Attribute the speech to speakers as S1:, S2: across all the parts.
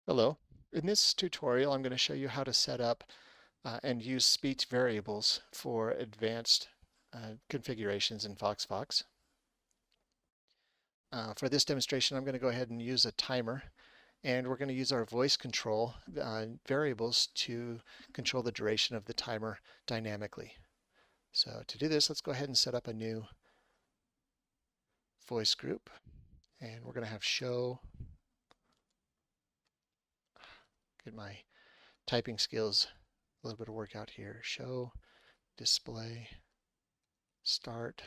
S1: Hello. In this tutorial, I'm going to show you how to set up and use speech variables for advanced configurations in FoxVox. For this demonstration, I'm going to go ahead and use a timer, and we're going to use our voice control variables to control the duration of the timer dynamically. So to do this, let's go ahead and set up a new voice group, and we're going to have show. Get my typing skills a little bit of workout here. Show, display, start,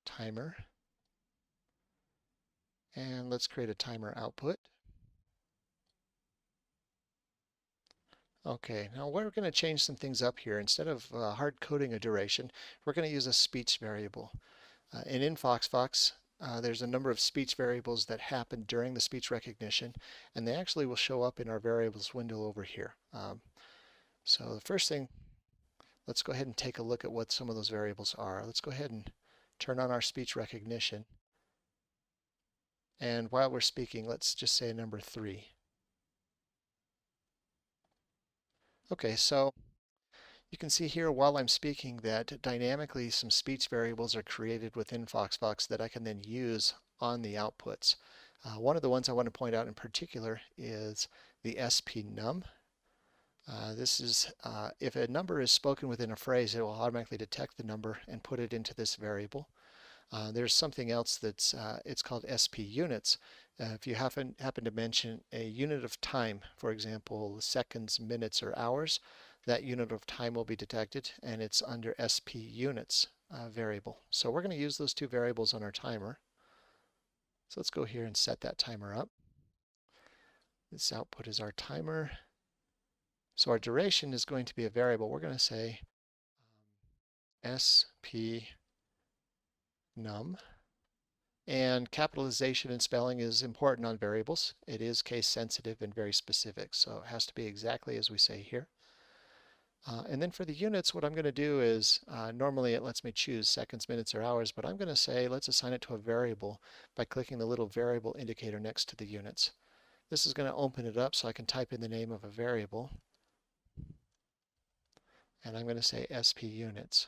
S1: timer, and let's create a timer output. Okay, now we're going to change some things up here. Instead of hard coding a duration, we're going to use a speech variable. And in FoxVox, there's a number of speech variables that happen during the speech recognition, and they actually will show up in our variables window over here. So the first thing, let's go ahead and take a look at what some of those variables are. Let's go ahead and turn on our speech recognition. And while we're speaking, let's just say number 3. Okay, so you can see here while I'm speaking that dynamically some speech variables are created within FoxVox that I can then use on the outputs. One of the ones I want to point out in particular is the SP_num. This is if a number is spoken within a phrase, it will automatically detect the number and put it into this variable. There's something else that's it's called SP_units. If you happen to mention a unit of time, for example, seconds, minutes, or hours, that unit of time will be detected, and it's under SP_units variable. So we're going to use those two variables on our timer. So let's go here and set that timer up. This output is our timer. So our duration is going to be a variable. We're going to say SP_num. And capitalization and spelling is important on variables. It is case sensitive and very specific, so it has to be exactly as we say here. And then for the units, what I'm going to do is, normally it lets me choose seconds, minutes, or hours, but I'm going to say let's assign it to a variable by clicking the little variable indicator next to the units. This is going to open it up so I can type in the name of a variable. And I'm going to say SP_units.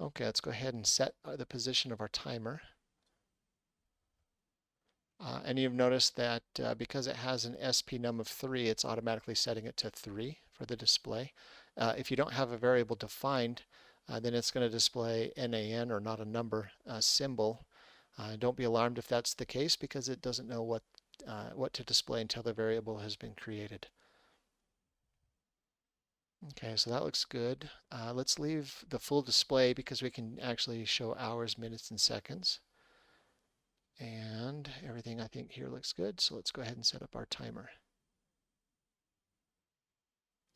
S1: Okay, let's go ahead and set the position of our timer. And you've noticed that because it has an SP_num of 3, it's automatically setting it to 3 for the display. If you don't have a variable defined, then it's going to display NaN, or not a number, symbol. Don't be alarmed if that's the case, because it doesn't know what to display until the variable has been created. Okay, so that looks good. Let's leave the full display because we can actually show hours, minutes, and seconds. And everything I think here looks good, so let's go ahead and set up our timer.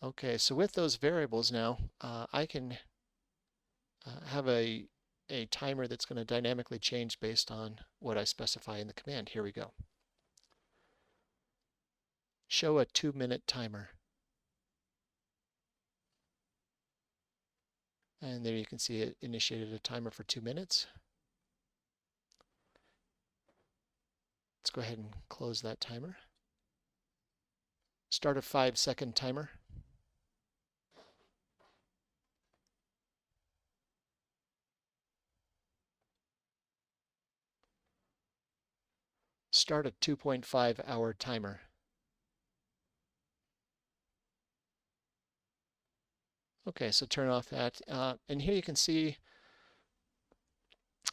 S1: Okay, so with those variables now, I can have a timer that's going to dynamically change based on what I specify in the command. Here we go. Show a 2-minute timer. And there you can see it initiated a timer for 2 minutes. Let's go ahead and close that timer. Start a 5-second timer. Start a 2.5-hour timer. Okay, so turn off that. And here you can see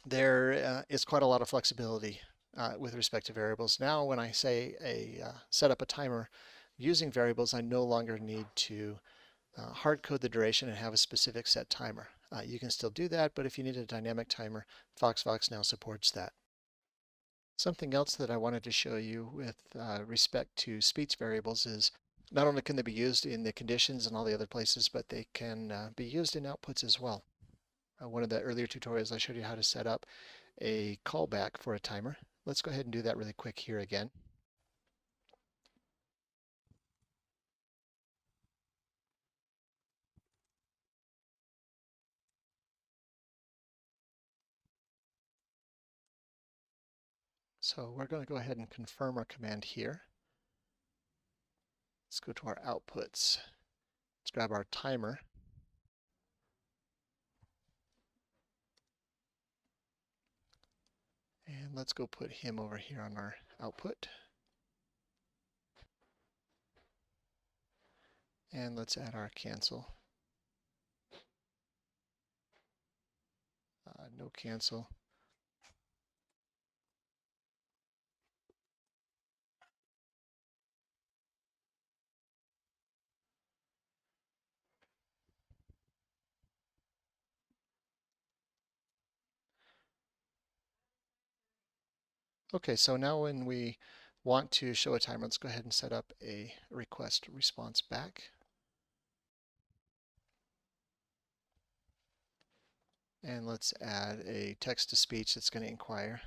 S1: there is quite a lot of flexibility with respect to variables. Now when I say set up a timer using variables, I no longer need to hard code the duration and have a specific set timer. You can still do that, but if you need a dynamic timer, FoxVox now supports that. Something else that I wanted to show you with respect to speech variables is not only can they be used in the conditions and all the other places, but they can be used in outputs as well. One of the earlier tutorials I showed you how to set up a callback for a timer. Let's go ahead and do that really quick here again. So we're going to go ahead and confirm our command here. Let's go to our outputs. Let's grab our timer. And let's go put him over here on our output. And let's add our cancel. No cancel. Okay, so now when we want to show a timer, let's go ahead and set up a request response back. And let's add a text to speech that's going to inquire.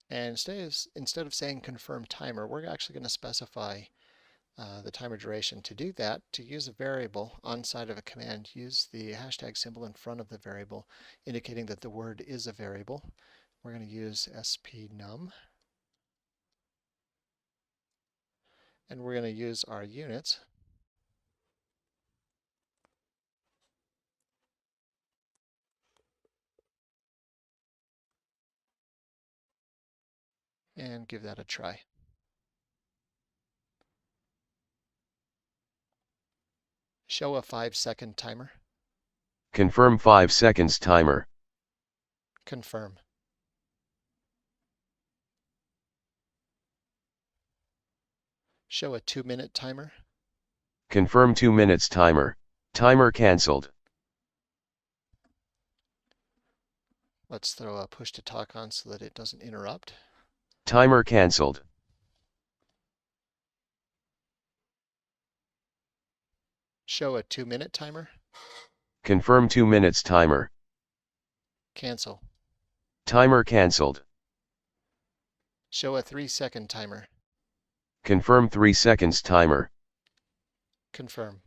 S1: And instead of saying confirm timer, we're actually going to specify the timer duration. To do that, to use a variable on side of a command, use the hashtag symbol in front of the variable, indicating that the word is a variable. We're going to use spnum. And we're going to use our units. And give that a try. Show a 5-second timer.
S2: Confirm 5 seconds timer.
S1: Confirm. Show a 2-minute timer.
S2: Confirm 2 minutes timer. Timer cancelled.
S1: Let's throw a push to talk on so that it doesn't interrupt.
S2: Timer cancelled.
S1: Show a 2-minute timer.
S2: Confirm 2 minutes timer.
S1: Cancel.
S2: Timer cancelled.
S1: Show a 3-second timer.
S2: Confirm 3 seconds timer.
S1: Confirm.